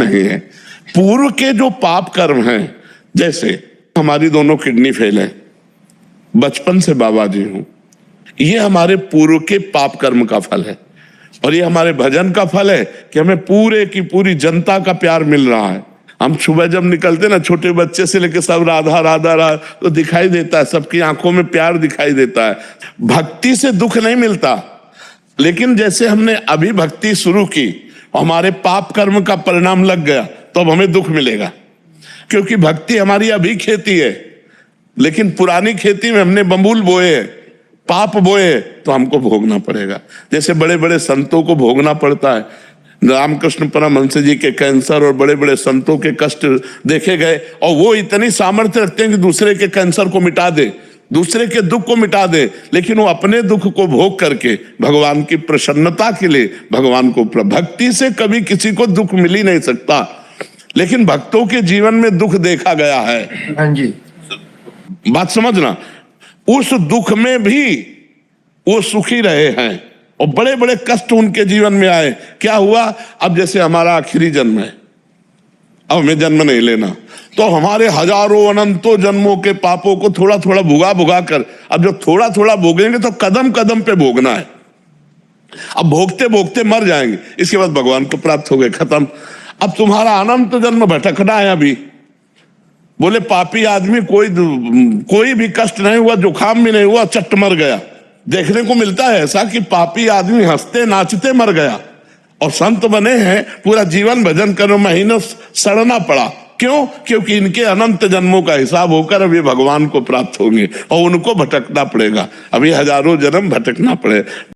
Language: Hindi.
नहीं है। पूर्व के जो पाप कर्म हैं, जैसे हमारी दोनों किडनी फेल है, बचपन से बाबा जी हूं, ये हमारे पूर्व के पाप कर्म का फल है। और ये हमारे भजन का फल है कि हमें पूरे की पूरी जनता का प्यार मिल रहा है। हम सुबह जब निकलते ना, छोटे बच्चे से लेकर सब राधा राधा राधा, तो दिखाई देता है, सबकी आंखों में प्यार दिखाई देता है। भक्ति से दुख नहीं मिलता, लेकिन जैसे हमने अभी भक्ति शुरू की, हमारे पाप कर्म का परिणाम लग गया, तो अब हमें दुख मिलेगा, क्योंकि भक्ति हमारी अभी खेती है। लेकिन पुरानी खेती में हमने बबूल बोए, पाप बोए, तो हमको भोगना पड़ेगा। जैसे बड़े बड़े संतों को भोगना पड़ता है। रामकृष्ण परमहंस जी के कैंसर और बड़े बड़े संतों के कष्ट देखे गए, और वो इतनी सामर्थ्य रखते हैं कि दूसरे के कैंसर को मिटा दे, दूसरे के दुख को मिटा दे, लेकिन वो अपने दुख को भोग करके भगवान की प्रसन्नता के लिए भगवान को, भक्ति से कभी किसी को दुख मिल ही नहीं सकता, लेकिन भक्तों के जीवन में दुख देखा गया है। हाँ जी, बात समझना, उस दुख में भी वो सुखी रहे हैं और बड़े बड़े कष्ट उनके जीवन में आए। क्या हुआ? अब जैसे हमारा आखिरी जन्म है, अब हमें जन्म नहीं लेना, तो हमारे हजारों अनंतों जन्मों के पापों को थोड़ा थोड़ा भुगा भुगा कर, अब जब थोड़ा थोड़ा भोगेंगे तो कदम कदम पे भोगना है। अब भोगते भोगते मर जाएंगे, इसके बाद भगवान को प्राप्त हो गए, खत्म। अब तुम्हारा अनंत जन्म भटकना है। अभी बोले पापी आदमी कोई भी कष्ट नहीं हुआ, जुकाम भी नहीं हुआ, चट मर गया। देखने को मिलता है ऐसा कि पापी आदमी हंसते नाचते मर गया, और संत बने हैं, पूरा जीवन भजन करो, महीनों सड़ना पड़ा। क्यों? क्योंकि इनके अनंत जन्मों का हिसाब होकर अभी भगवान को प्राप्त होंगे और उनको भटकना पड़ेगा, अभी हजारों जन्म भटकना पड़े।